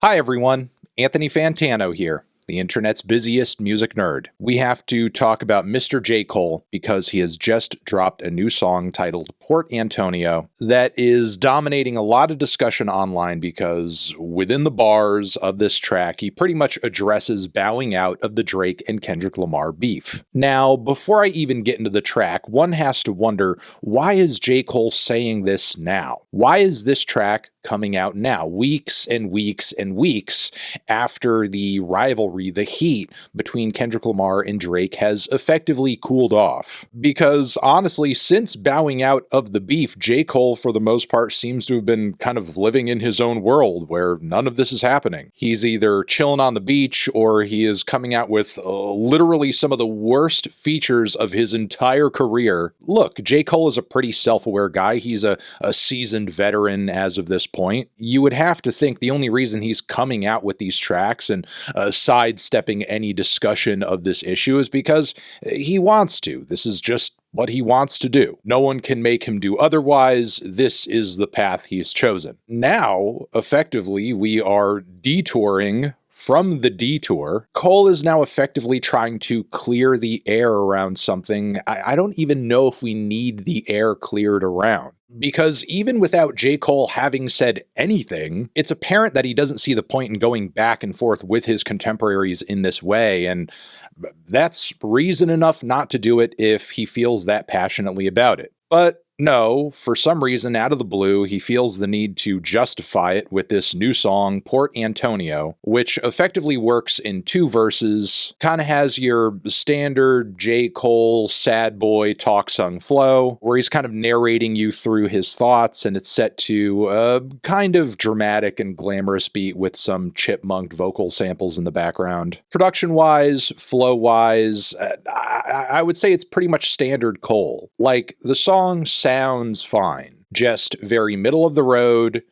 Hi everyone, Anthony Fantano here, the internet's busiest music nerd. We have to talk about Mr. J. Cole because he has just dropped a new song titled Port Antonio that is dominating a lot of discussion online because within the bars of this track, he pretty much addresses bowing out of the Drake and Kendrick Lamar beef. Now, before I even get into the track, one has to wonder, why is J. Cole saying this now? Why is this track coming out now, weeks and weeks and weeks after the rivalry, the heat between Kendrick Lamar and Drake has effectively cooled off? Because honestly, since bowing out of the beef, J. Cole, for the most part, seems to have been kind of living in his own world where none of this is happening. He's either chilling on the beach or he is coming out with literally some of the worst features of his entire career. Look, J. Cole is a pretty self-aware guy. He's a seasoned veteran as of this point. You would have to think the only reason he's coming out with these tracks and sidestepping any discussion of this issue is because he wants to. This is just what he wants to do. No one can make him do otherwise. This is the path he's chosen. Now, effectively, we are detouring from the detour. Cole is now effectively trying to clear the air around something I don't even know if we need the air cleared around. Because even without J. Cole having said anything, it's apparent that he doesn't see the point in going back and forth with his contemporaries in this way, and that's reason enough not to do it if he feels that passionately about it. But no, for some reason, out of the blue, he feels the need to justify it with this new song, Port Antonio, which effectively works in two verses, kind of has your standard J. Cole sad boy talk sung flow, where he's kind of narrating you through his thoughts, and it's set to a kind of dramatic and glamorous beat with some chipmunked vocal samples in the background. Production-wise, flow-wise, I would say it's pretty much standard Cole. Like, the song sounds fine, just very middle of the road,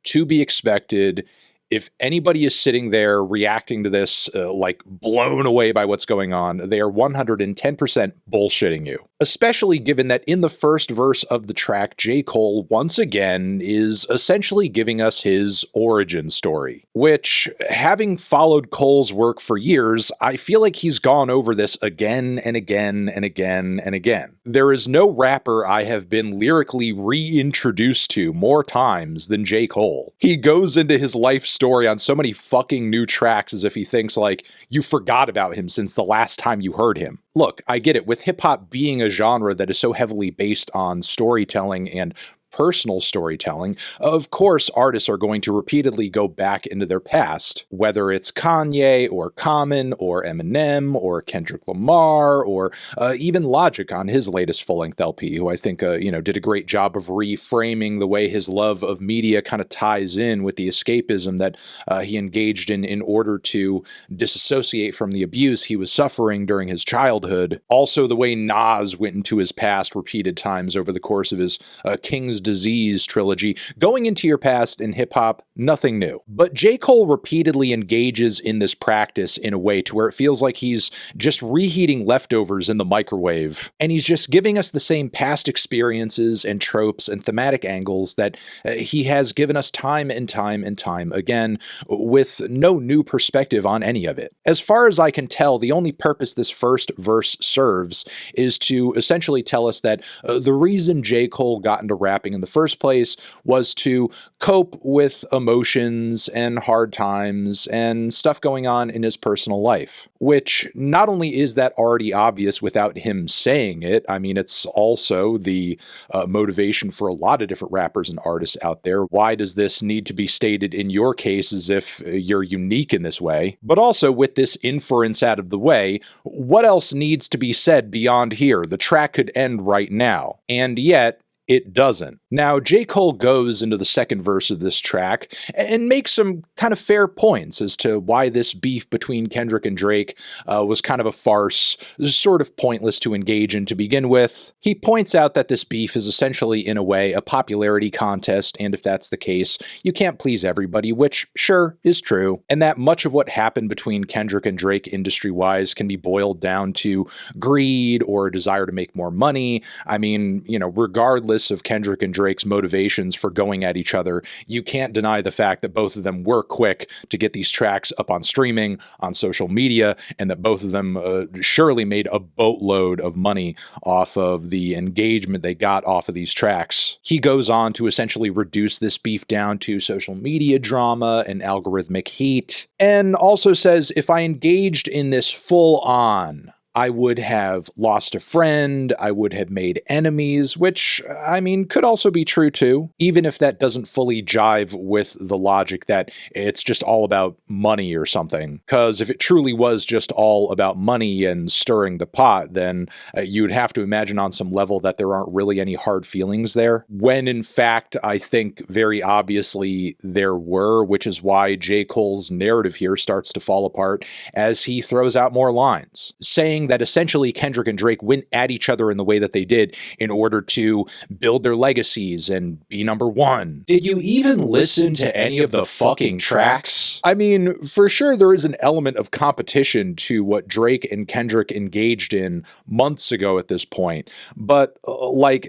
to be expected. If anybody is sitting there reacting to this, like blown away by what's going on, they are 110% bullshitting you. Especially given that in the first verse of the track, J. Cole once again is essentially giving us his origin story, which, having followed Cole's work for years, I feel like he's gone over this again and again and again and again. There is no rapper I have been lyrically reintroduced to more times than J. Cole. He goes into his life story on so many fucking new tracks as if he thinks like you forgot about him since the last time you heard him. Look, I get it. With hip-hop being a genre that is so heavily based on storytelling and personal storytelling, of course artists are going to repeatedly go back into their past, whether it's Kanye or Common or Eminem or Kendrick Lamar or even Logic on his latest full-length LP, who I think did a great job of reframing the way his love of media kind of ties in with the escapism that he engaged in order to disassociate from the abuse he was suffering during his childhood. Also, the way Nas went into his past repeated times over the course of his King's Disease trilogy. Going into your past in hip-hop, nothing new. But J. Cole repeatedly engages in this practice in a way to where it feels like he's just reheating leftovers in the microwave, and he's just giving us the same past experiences and tropes and thematic angles that he has given us time and time and time again, with no new perspective on any of it. As far as I can tell, the only purpose this first verse serves is to essentially tell us that the reason J. Cole got into rapping in the first place was to cope with emotions and hard times and stuff going on in his personal life, which not only is that already obvious without him saying it, I mean, it's also the motivation for a lot of different rappers and artists out there. Why does this need to be stated in your case as if you're unique in this way? But also, with this inference out of the way, what else needs to be said beyond here? The track could end right now. And yet, it doesn't. Now, J. Cole goes into the second verse of this track and makes some kind of fair points as to why this beef between Kendrick and Drake was kind of a farce, sort of pointless to engage in to begin with. He points out that this beef is essentially, in a way, a popularity contest, and if that's the case, you can't please everybody, which, sure, is true, and that much of what happened between Kendrick and Drake industry-wise can be boiled down to greed or a desire to make more money. I mean, regardless regardless of Kendrick and Drake's motivations for going at each other, you can't deny the fact that both of them were quick to get these tracks up on streaming, on social media, and that both of them surely made a boatload of money off of the engagement they got off of these tracks. He goes on to essentially reduce this beef down to social media drama and algorithmic heat, and also says, if I engaged in this full on, I would have lost a friend, I would have made enemies, which, I mean, could also be true too, even if that doesn't fully jive with the logic that it's just all about money or something. Because if it truly was just all about money and stirring the pot, then you'd have to imagine on some level that there aren't really any hard feelings there. When in fact, I think very obviously there were, which is why J. Cole's narrative here starts to fall apart as he throws out more lines, saying that essentially Kendrick and Drake went at each other in the way that they did in order to build their legacies and be number one. Did you even listen to any of the fucking tracks? I mean, for sure there is an element of competition to what Drake and Kendrick engaged in months ago at this point, but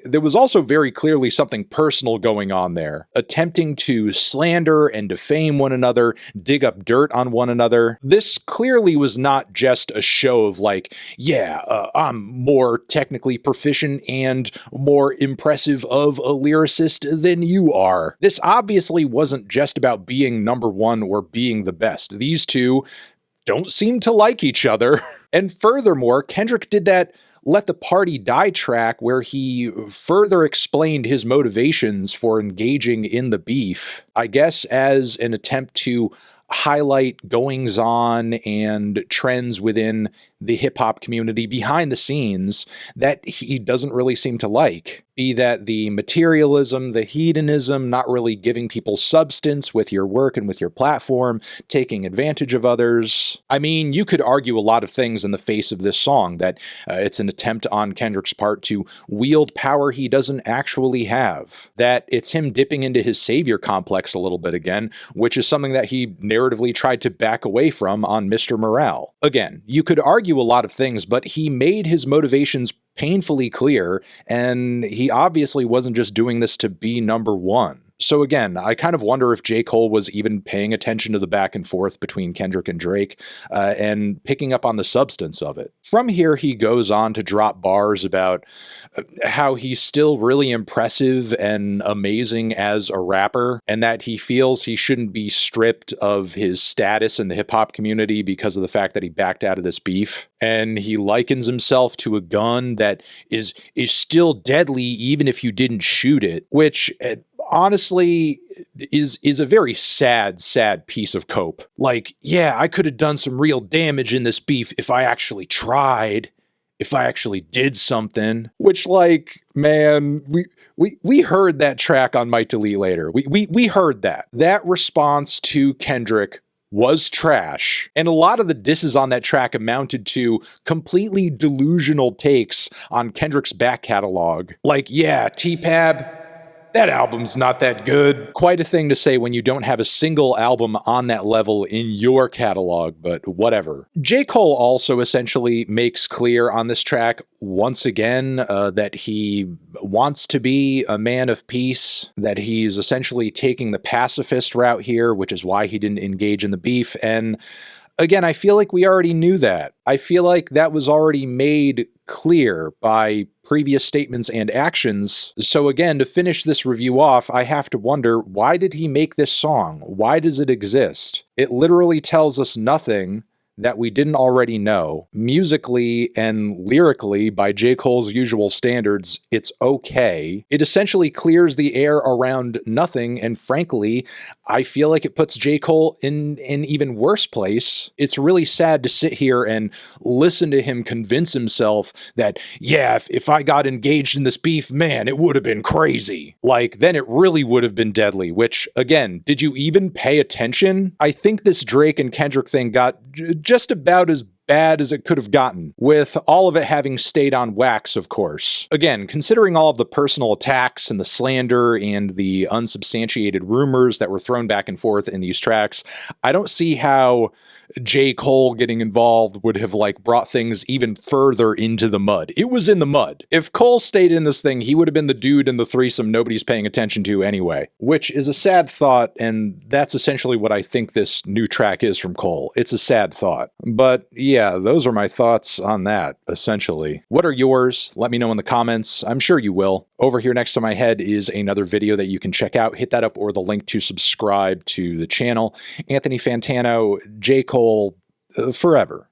there was also very clearly something personal going on there, attempting to slander and defame one another, dig up dirt on one another. This clearly was not just a show of I'm more technically proficient and more impressive of a lyricist than you are. This obviously wasn't just about being number one or being the best. These two don't seem to like each other. And furthermore, Kendrick did that Let the Party Die track where he further explained his motivations for engaging in the beef, I guess as an attempt to highlight goings-on and trends within the hip-hop community behind the scenes that he doesn't really seem to like. Be that the materialism, the hedonism, not really giving people substance with your work and with your platform, taking advantage of others. I mean, you could argue a lot of things in the face of this song, that it's an attempt on Kendrick's part to wield power he doesn't actually have, that it's him dipping into his savior complex a little bit again, which is something that he narratively tried to back away from on Mr. Morale. Again, you could argue a lot of things, but he made his motivations painfully clear, and he obviously wasn't just doing this to be number one. So again, I kind of wonder if J. Cole was even paying attention to the back and forth between Kendrick and Drake and picking up on the substance of it. From here, he goes on to drop bars about how he's still really impressive and amazing as a rapper, and that he feels he shouldn't be stripped of his status in the hip-hop community because of the fact that he backed out of this beef. And he likens himself to a gun that is still deadly even if you didn't shoot it, which honestly is a very sad piece of cope. Like, yeah, I could have done some real damage in this beef if I actually tried, if I actually did something. Which, like, man, we heard that track on Might Delete Later. We heard that. That response to Kendrick was trash, and a lot of the disses on that track amounted to completely delusional takes on Kendrick's back catalog. Like, yeah, T-Pab, that album's not that good. Quite a thing to say when you don't have a single album on that level in your catalog, but whatever. J. Cole also essentially makes clear on this track, once again, that he wants to be a man of peace, that he's essentially taking the pacifist route here, which is why he didn't engage in the beef. And again, I feel like we already knew that. I feel like that was already made clear by previous statements and actions. So again, to finish this review off, I have to wonder, why did he make this song? Why does it exist? It literally tells us nothing that we didn't already know. Musically and lyrically, by J. Cole's usual standards, it's okay. It essentially clears the air around nothing, and frankly, I feel like it puts J. Cole in an even worse place. It's really sad to sit here and listen to him convince himself that, yeah, if I got engaged in this beef, man, it would have been crazy. Like, then it really would have been deadly, which, again, did you even pay attention? I think this Drake and Kendrick thing got just about as bad as it could have gotten, with all of it having stayed on wax, of course. Again, considering all of the personal attacks and the slander and the unsubstantiated rumors that were thrown back and forth in these tracks, I don't see how J. Cole getting involved would have brought things even further into the mud. It was in the mud. If Cole stayed in this thing, he would have been the dude in the threesome nobody's paying attention to anyway, which is a sad thought, and that's essentially what I think this new track is from Cole. It's a sad thought. But yeah, those are my thoughts on that, essentially. What are yours? Let me know in the comments. I'm sure you will. Over here next to my head is another video that you can check out. Hit that up or the link to subscribe to the channel. Anthony Fantano, J. Cole, forever.